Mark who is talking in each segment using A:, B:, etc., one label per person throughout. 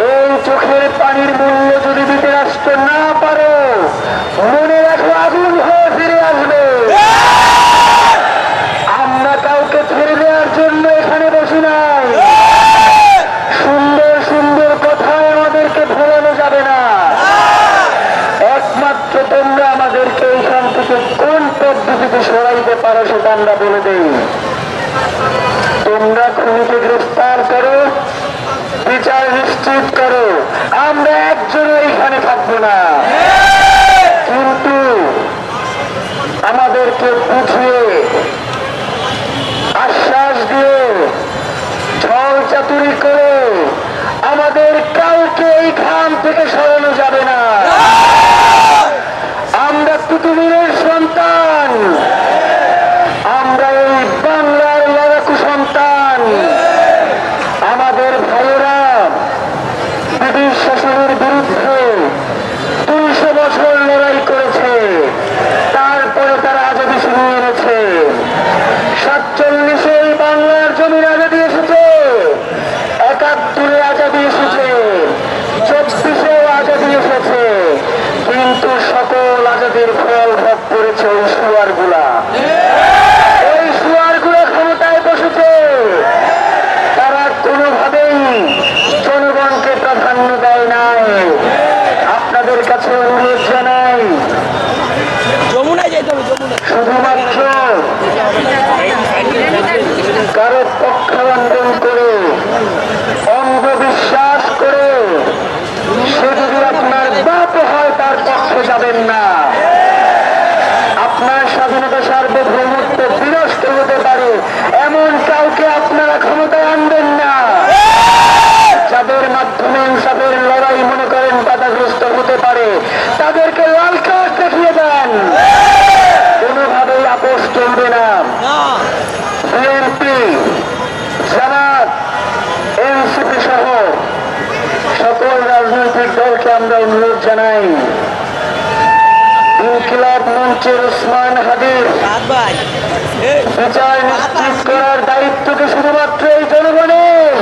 A: এই চোখের পানির মূল্য যদি দিতে রাষ্ট্র না পারো, মনে রাখো আগুন হয়ে ফিরে আসবে। আমরা কাউকে ছেড়ে দেওয়ার জন্য এখানে বসি নাই। সুন্দর সুন্দর কথায় আমাদেরকে ভোলানো যাবে না। একমাত্র তোমরা আমাদেরকে এইখান থেকে কোন পদ্ধতিতে সরাইতে পারো সেটা আমরা বলে দেই। তোমরা খুনিকে গ্রেফতার করো, বিচার নিশ্চিত করো, আমরা একজনও এখানে থাকবো না। কিন্তু আমাদেরকে বুঝিয়ে আশ্বাস দিয়ে ছল চাতুরি করে আমাদের কাউকে এইখান থেকে সরানো যাবে না। আমরা কুতুবুলের সন্তান, আমরা এই বাংলার লড়াকু সন্তান। আমাদের ভাইয়েরা ব্রিটিশ শাসনের বিরুদ্ধে 200 বছর লড়াই করেছে, তারপরে তারা আজাদী শুনিয়ে এনেছে। 47-এ বাংলার জমির আজাদী এসেছে, 71-এ আজাদী এসেছে, 24-এও আজাদী এসেছে, কিন্তু সকল আজাদীর ফল ভোগ করেছে ওই সুয়ারগুলা। ওই সুয়ারগুলা ক্ষমতায় বসেছে, তারা কোনোভাবেই জনগণকে প্রাধান্য দেয় নাই। আপনাদের কাছে অনুরোধ জানাই, শুধুমাত্র কারো পক্ষাবলম্বন করে, অন্ধবিশ্বাস করে সে যদি আপনার বাপ হয় তার পক্ষে যাবেন না। আপনার স্বাধীনতা সার্বভৌমত্ব বিনষ্ট হতে পারে এমন কাউকে আপনারা ক্ষমতায় আনবেন না। যাদের মাধ্যমে ইনসাফের লড়াই মনে করেন বাধাগ্রস্ত হতে পারে, তাদেরকে লাল কার্ড দেখিয়ে দেন। কোনোভাবেই আপোষ চলবে না। বিএনপি, জামাত, এনসিপি সহ সকল রাজনৈতিক দলকে আমরা অনুরোধ জানাই, ইনকিলাব মঞ্চের ওসমান হাদির বিচার নিশ্চিত করার দায়িত্ব কি শুধুমাত্র এই জনগণের?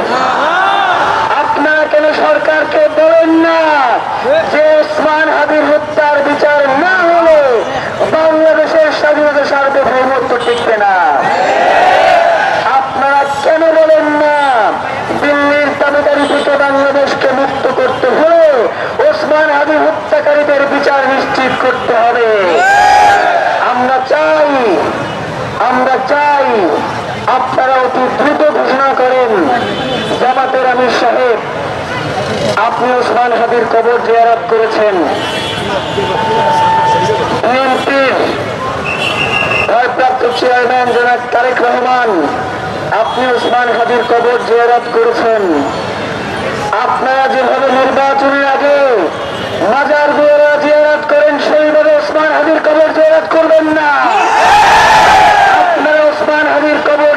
A: আপনারা কেন সরকারকে বলেন না যে ওসমান হাদির হত্যার বিচার না হলে বাংলাদেশের স্বাধীনতা সার্বভৌমত্ব টিকবে না? আপনারা কেন বলেন না দিল্লির দাবিদারি থেকে বাংলাদেশকে মুক্ত করতে হলে ওসমান হাদি হত্যাকারীদের বিচার নিশ্চিত করতে হবে? আমরা চাই আপনারা অতি দ্রুত ঘোষণা করেন, জামাতের আমির সাহেব আপনি ওসমান হাদির কবর জিয়ারত করেছেন, বিএনপির ভারপ্রাপ্ত চেয়ারম্যান জনাব তারেক রহমান আপনি ওসমান হাদির কবর জিয়ারত করেছেন। আপনারা যেভাবে নির্বাচনের আগে মাজার জিয়ারত করেন, সেইভাবে ওসমান হাদির কবর জিয়ারত করবেন না। আপনারা ওসমান হাদির কবর